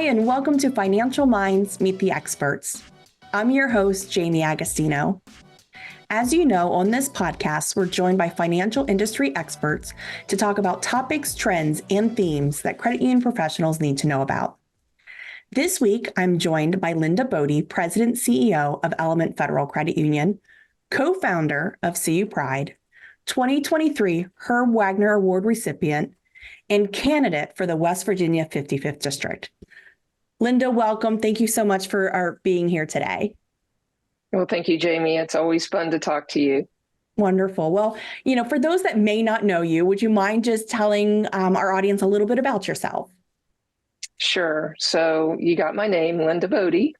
and welcome to Financial Minds Meet the Experts. I'm your host, Jaime Agostino. As you know, on this podcast, we're joined by financial industry experts to talk about topics, trends, and themes that credit union professionals need to know about. This week, I'm joined by Linda Bodie, President CEO of Element Federal Credit Union, co-founder of CU Pride, 2023 Herb Wegner Award recipient, and candidate for the West Virginia 55th District. Linda, welcome. Thank you so much for being here today. Well, thank you, Jaime. It's always fun to talk to you. Wonderful. Well, for those that may not know you, would you mind just telling our audience a little bit about yourself? Sure. So you got my name, Linda Bodie,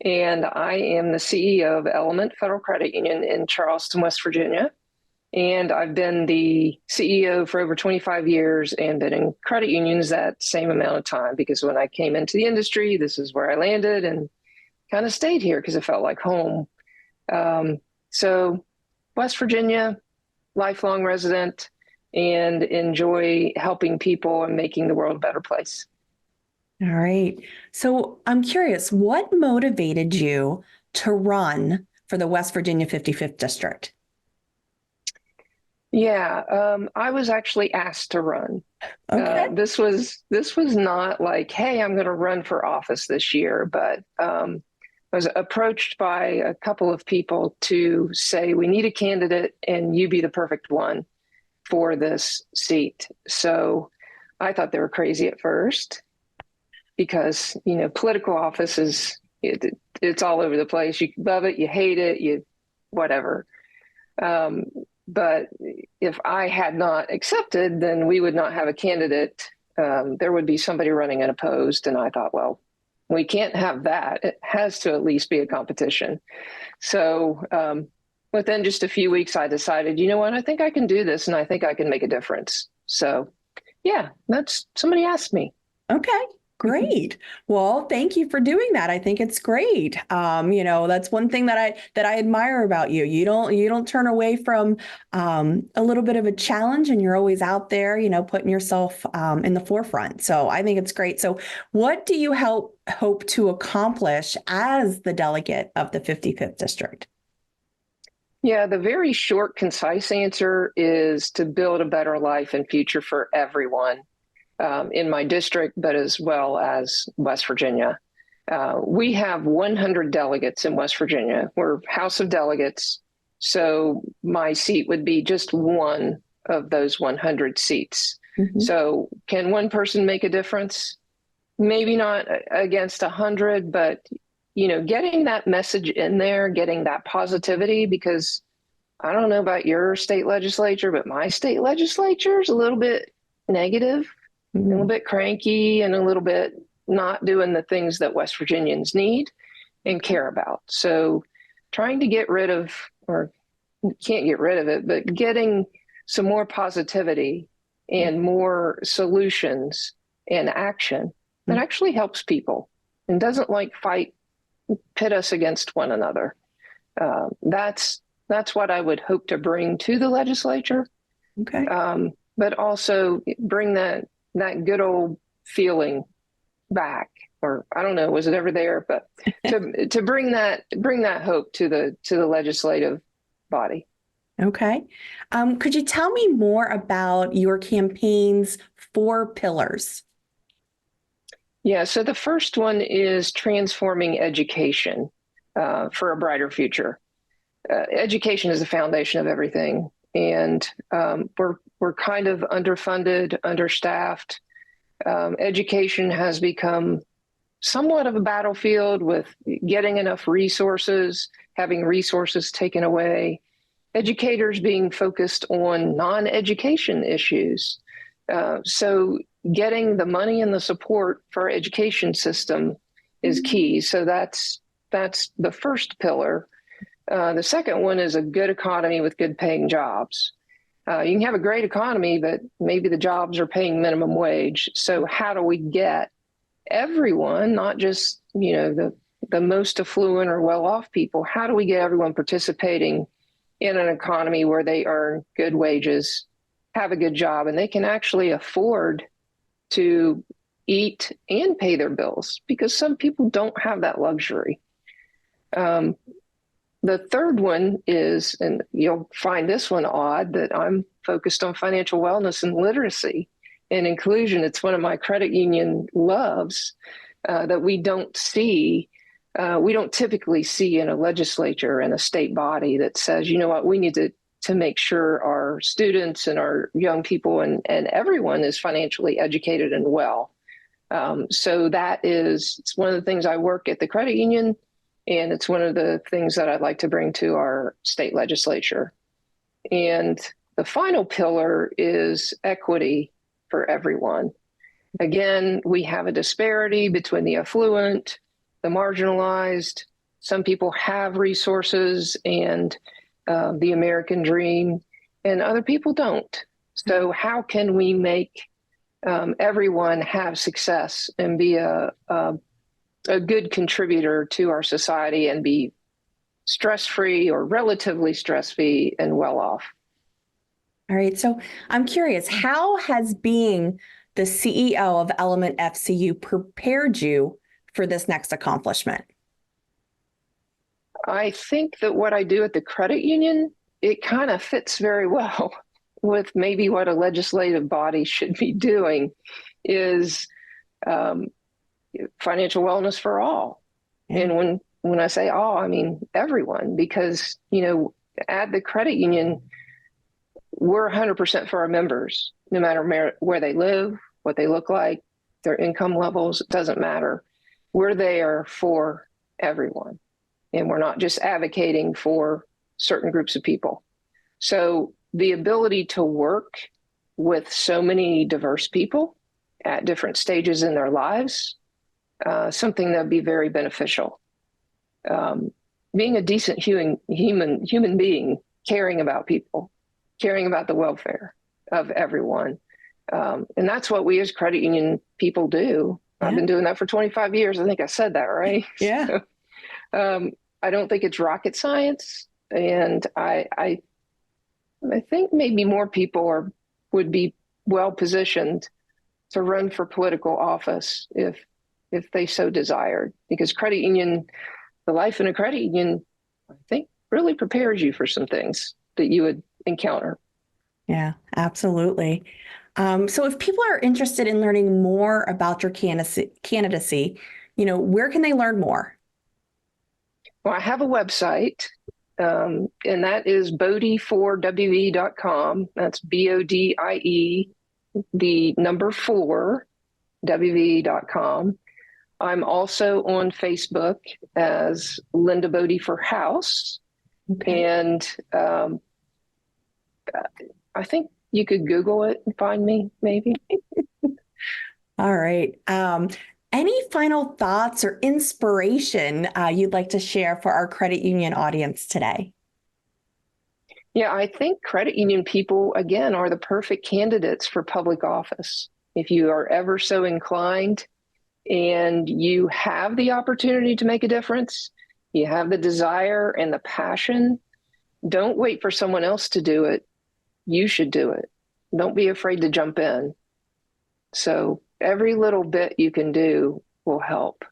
and I am the CEO of Element Federal Credit Union in Charleston, West Virginia. And I've been the CEO for over 25 years and been in credit unions that same amount of time, because when I came into the industry, this is where I landed and kind of stayed here because it felt like home. So West Virginia, lifelong resident, and enjoy helping people and making the world a better place. All right. So I'm curious, what motivated you to run for the West Virginia 55th District? Yeah, I was actually asked to run. Okay. This was not like, hey, I'm going to run for office this year, but I was approached by a couple of people to say, we need a candidate and you be the perfect one for this seat. So I thought they were crazy at first because, political office it's all over the place. You love it, you hate it, whatever. But if I had not accepted, then we would not have a candidate. There would be somebody running unopposed. And I thought, well, we can't have that. It has to at least be a competition. So within just a few weeks, I decided, you know what, I think I can do this and I think I can make a difference. So yeah, somebody asked me. Okay. Great. Well, thank you for doing that. I think it's great. That's one thing that I admire about you. You don't turn away from a little bit of a challenge, and you're always out there, putting yourself in the forefront. So I think it's great. So what do you hope to accomplish as the delegate of the 55th District? Yeah, the very short, concise answer is to build a better life and future for everyone. In my district, but as well as West Virginia. We have 100 delegates in West Virginia. We're House of Delegates. So my seat would be just one of those 100 seats. Mm-hmm. So can one person make a difference? Maybe not against 100, but, getting that message in there, getting that positivity, because I don't know about your state legislature, but my state legislature is a little bit negative. A little bit cranky and a little bit not doing the things that West Virginians need and care about. So trying to get rid of, or can't get rid of it, but getting some more positivity and more solutions and action that actually helps people and doesn't pit us against one another. That's what I would hope to bring to the legislature. Okay. But also bring that good old feeling back, or I don't know, was it ever there? But to bring that hope to the legislative body. Okay. Could you tell me more about your campaign's 4 pillars? Yeah. So the first one is transforming education for a brighter future. Education is the foundation of everything. And we're kind of underfunded, understaffed. Education has become somewhat of a battlefield with getting enough resources, having resources taken away, educators being focused on non-education issues. So getting the money and the support for our education system is key. So that's the first pillar. The second one is a good economy with good paying jobs. You can have a great economy, but maybe the jobs are paying minimum wage. So how do we get everyone, not just, the most affluent or well-off people, how do we get everyone participating in an economy where they earn good wages, have a good job, and they can actually afford to eat, and pay their bills, because some people don't have that luxury. The third one is, and you'll find this one odd, that I'm focused on financial wellness and literacy and inclusion. It's one of my credit union loves that we don't see. We don't typically see in a legislature and a state body that says, you know what, we need to make sure our students and our young people and everyone is financially educated and well. So it's one of the things I work at the credit union, and it's one of the things that I'd like to bring to our state legislature. And the final pillar is equity for everyone. Again, we have a disparity between the affluent, the marginalized. Some people have resources and the American dream, and other people don't. So how can we make everyone have success and be a good contributor to our society and be stress-free or relatively stress-free and well off? All right. So I'm curious, how has being the CEO of Element FCU prepared you for this next accomplishment? I think that what I do at the credit union, it kind of fits very well with maybe what a legislative body should be doing, is financial wellness for all. Yeah. And when I say all, I mean everyone, because, at the credit union, we're 100% for our members, no matter where they live, what they look like, their income levels, it doesn't matter. We're there for everyone. And we're not just advocating for certain groups of people. So the ability to work with so many diverse people at different stages in their lives, something that would be very beneficial. Being a decent human being, caring about people, caring about the welfare of everyone. And that's what we as credit union people do. Yeah. I've been doing that for 25 years. I think I said that, right? Yeah. So, I don't think it's rocket science. And I think maybe more people would be well positioned to run for political office if they so desired, because the life in a credit union, I think, really prepares you for some things that you would encounter. Yeah, absolutely. So if people are interested in learning more about your candidacy, where can they learn more? Well, I have a website, and that is bodie4we.com. That's BODIE, the number 4, WVE.com. I'm also on Facebook as Linda Bodie for House. Okay. And I think you could Google it and find me, maybe. All right. Any final thoughts or inspiration you'd like to share for our credit union audience today? Yeah, I think credit union people, again, are the perfect candidates for public office. If you are ever so inclined and you have the opportunity to make a difference, you have the desire and the passion, don't wait for someone else to do it. You should do it. Don't be afraid to jump in. So every little bit you can do will help.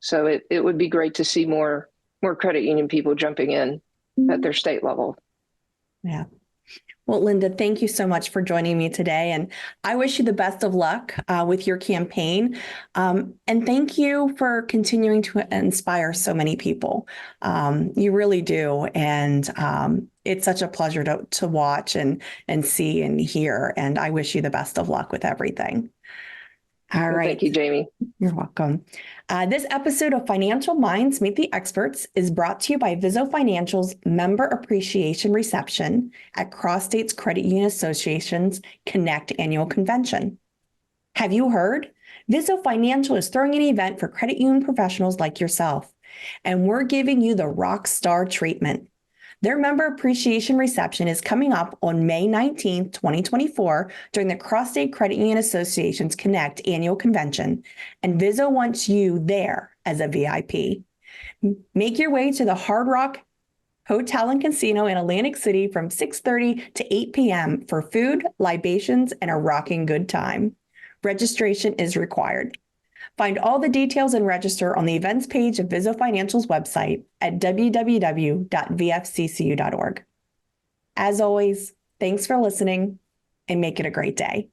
So it would be great to see more credit union people jumping in at their state level. Yeah. Well, Linda, thank you so much for joining me today. And I wish you the best of luck with your campaign. And thank you for continuing to inspire so many people. You really do. And it's such a pleasure to watch and see and hear. And I wish you the best of luck with everything. All right. Thank you, Jaime. You're welcome. This episode of Financial Minds Meet the Experts is brought to you by Vizzo Financial's Member Appreciation Reception at Cross States Credit Union Association's Connect Annual Convention. Have you heard? Vizzo Financial is throwing an event for credit union professionals like yourself, and we're giving you the rock star treatment. Their member appreciation reception is coming up on May 19th, 2024 during the Cross-State Credit Union Association's Connect Annual Convention, and Vizzo wants you there as a VIP. Make your way to the Hard Rock Hotel and Casino in Atlantic City from 6:30 to 8 p.m. for food, libations, and a rocking good time. Registration is required. Find all the details and register on the events page of Viso Financial's website at www.vfccu.org. As always, thanks for listening and make it a great day.